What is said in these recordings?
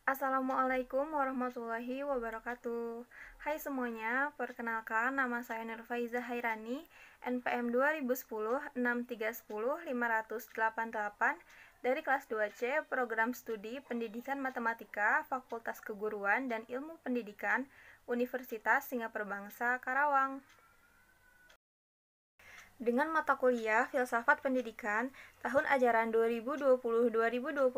Assalamualaikum warahmatullahi wabarakatuh. Hai semuanya, perkenalkan nama saya Nurfaiza Hairani, NPM 2010-6310-588 dari kelas 2C Program Studi Pendidikan Matematika Fakultas Keguruan dan Ilmu Pendidikan Universitas Singapura Bangsa, Karawang. Dengan mata kuliah Filsafat Pendidikan tahun ajaran 2020-2021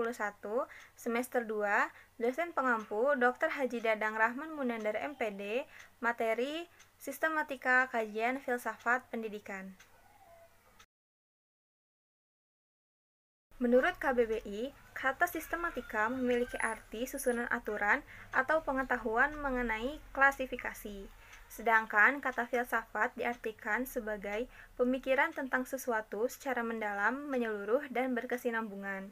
semester 2, dosen pengampu Dr. Haji Dadang Rahman Munandar MPD, materi Sistematika Kajian Filsafat Pendidikan. Menurut KBBI, kata sistematika memiliki arti susunan aturan atau pengetahuan mengenai klasifikasi. Sedangkan kata filsafat diartikan sebagai pemikiran tentang sesuatu secara mendalam, menyeluruh, dan berkesinambungan.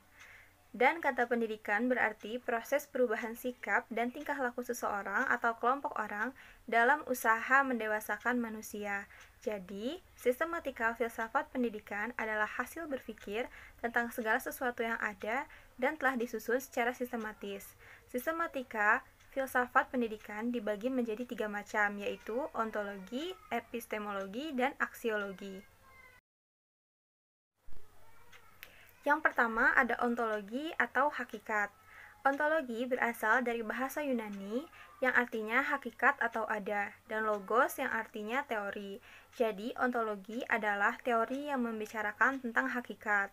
Dan kata pendidikan berarti proses perubahan sikap dan tingkah laku seseorang atau kelompok orang dalam usaha mendewasakan manusia. Jadi, sistematika filsafat pendidikan adalah hasil berpikir tentang segala sesuatu yang ada dan telah disusun secara sistematis. Sistematika filsafat pendidikan dibagi menjadi 3 macam, yaitu ontologi, epistemologi, dan aksiologi. Yang pertama ada ontologi atau hakikat. Ontologi berasal dari bahasa Yunani yang artinya hakikat atau ada, dan logos yang artinya teori. Jadi, ontologi adalah teori yang membicarakan tentang hakikat.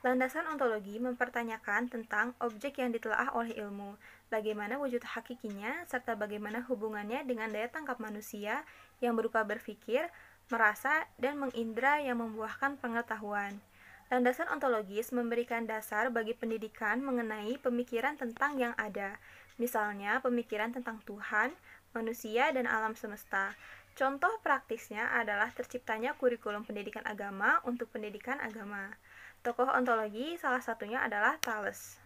Landasan ontologi mempertanyakan tentang objek yang ditelaah oleh ilmu, bagaimana wujud hakikinya, serta bagaimana hubungannya dengan daya tangkap manusia yang berupa berpikir, merasa, dan mengindra yang membuahkan pengetahuan. Landasan ontologis memberikan dasar bagi pendidikan mengenai pemikiran tentang yang ada, misalnya pemikiran tentang Tuhan, manusia, dan alam semesta. Contoh praktisnya adalah terciptanya kurikulum pendidikan agama untuk pendidikan agama. Tokoh ontologi salah satunya adalah Thales.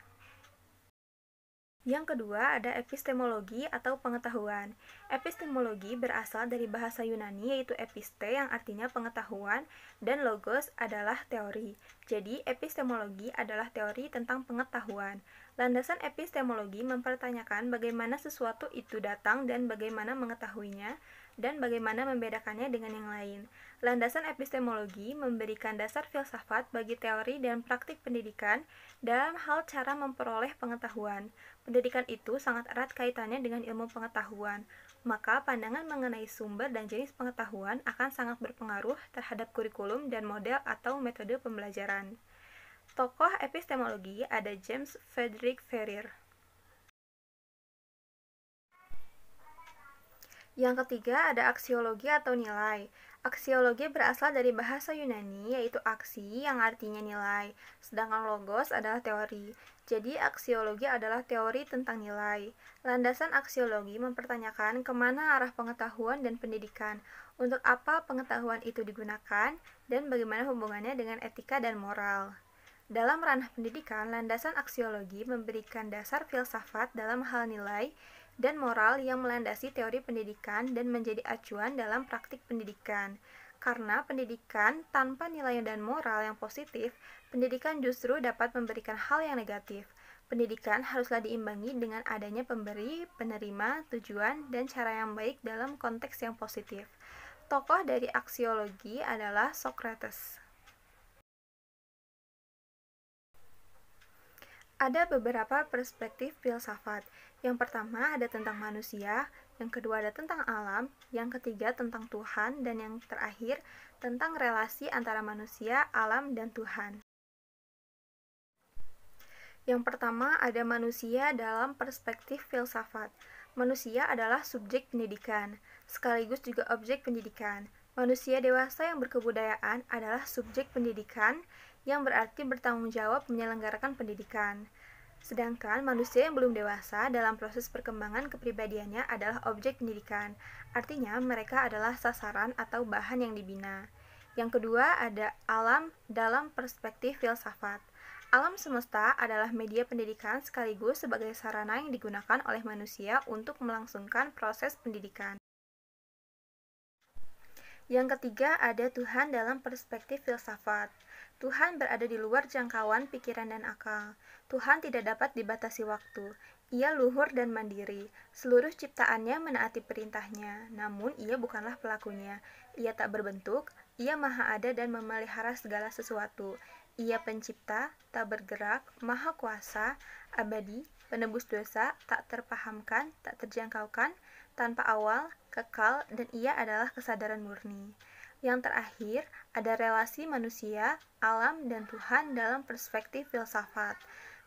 Yang kedua ada epistemologi atau pengetahuan. Epistemologi berasal dari bahasa Yunani yaitu episte yang artinya pengetahuan dan logos adalah teori. Jadi epistemologi adalah teori tentang pengetahuan. Landasan epistemologi mempertanyakan bagaimana sesuatu itu datang dan bagaimana mengetahuinya dan bagaimana membedakannya dengan yang lain. Landasan epistemologi memberikan dasar filsafat bagi teori dan praktik pendidikan dalam hal cara memperoleh pengetahuan. Pendidikan itu sangat erat kaitannya dengan ilmu pengetahuan, maka pandangan mengenai sumber dan jenis pengetahuan akan sangat berpengaruh terhadap kurikulum dan model atau metode pembelajaran. Tokoh epistemologi ada James Frederick Ferrier. Yang ketiga ada aksiologi atau nilai. Aksiologi berasal dari bahasa Yunani yaitu aksi yang artinya nilai, sedangkan logos adalah teori. Jadi aksiologi adalah teori tentang nilai. Landasan aksiologi mempertanyakan kemana arah pengetahuan dan pendidikan, untuk apa pengetahuan itu digunakan, dan bagaimana hubungannya dengan etika dan moral. Dalam ranah pendidikan, landasan aksiologi memberikan dasar filsafat dalam hal nilai dan moral yang melandasi teori pendidikan dan menjadi acuan dalam praktik pendidikan. Karena pendidikan tanpa nilai dan moral yang positif, pendidikan justru dapat memberikan hal yang negatif. Pendidikan haruslah diimbangi dengan adanya pemberi, penerima, tujuan, dan cara yang baik dalam konteks yang positif. Tokoh dari aksiologi adalah Socrates. Ada beberapa perspektif filsafat. Yang pertama ada tentang manusia, yang kedua ada tentang alam, yang ketiga tentang Tuhan, dan yang terakhir tentang relasi antara manusia, alam, dan Tuhan. Yang pertama ada manusia dalam perspektif filsafat. Manusia adalah subjek pendidikan, sekaligus juga objek pendidikan. Manusia dewasa yang berkebudayaan adalah subjek pendidikan, yang berarti bertanggung jawab menyelenggarakan pendidikan. Sedangkan manusia yang belum dewasa dalam proses perkembangan kepribadiannya adalah objek pendidikan, artinya mereka adalah sasaran atau bahan yang dibina. Yang kedua ada alam dalam perspektif filsafat. Alam semesta adalah media pendidikan sekaligus sebagai sarana yang digunakan oleh manusia untuk melangsungkan proses pendidikan. Yang ketiga ada Tuhan dalam perspektif filsafat. Tuhan berada di luar jangkauan pikiran dan akal. Tuhan tidak dapat dibatasi waktu. Ia luhur dan mandiri. Seluruh ciptaannya menaati perintahnya, namun ia bukanlah pelakunya. Ia tak berbentuk, ia maha ada dan memelihara segala sesuatu. Ia pencipta, tak bergerak, maha kuasa, abadi, penebus dosa, tak terpahamkan, tak terjangkaukan, tanpa awal, kekal, dan ia adalah kesadaran murni. Yang terakhir, ada relasi manusia, alam, dan Tuhan dalam perspektif filsafat.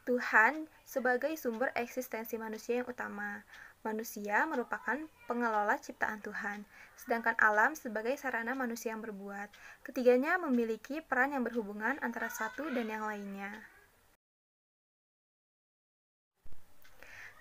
Tuhan sebagai sumber eksistensi manusia yang utama. Manusia merupakan pengelola ciptaan Tuhan, sedangkan alam sebagai sarana manusia yang berbuat. Ketiganya memiliki peran yang berhubungan antara satu dan yang lainnya.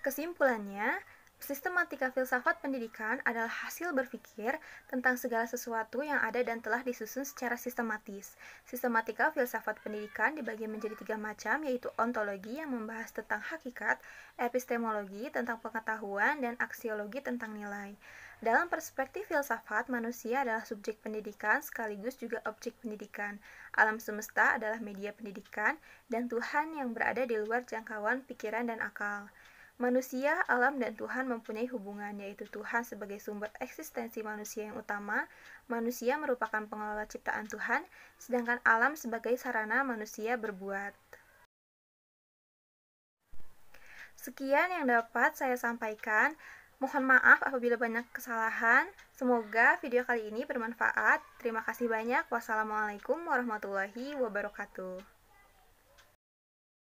Kesimpulannya, sistematika filsafat pendidikan adalah hasil berpikir tentang segala sesuatu yang ada dan telah disusun secara sistematis. Sistematika filsafat pendidikan dibagi menjadi 3 macam, yaitu ontologi yang membahas tentang hakikat, epistemologi tentang pengetahuan, dan aksiologi tentang nilai. Dalam perspektif filsafat, manusia adalah subjek pendidikan sekaligus juga objek pendidikan. Alam semesta adalah media pendidikan, dan Tuhan yang berada di luar jangkauan pikiran dan akal. Manusia, alam, dan Tuhan mempunyai hubungan, yaitu Tuhan sebagai sumber eksistensi manusia yang utama, manusia merupakan pengelola ciptaan Tuhan, sedangkan alam sebagai sarana manusia berbuat. Sekian yang dapat saya sampaikan. Mohon maaf apabila banyak kesalahan. Semoga video kali ini bermanfaat. Terima kasih banyak. Wassalamualaikum warahmatullahi wabarakatuh.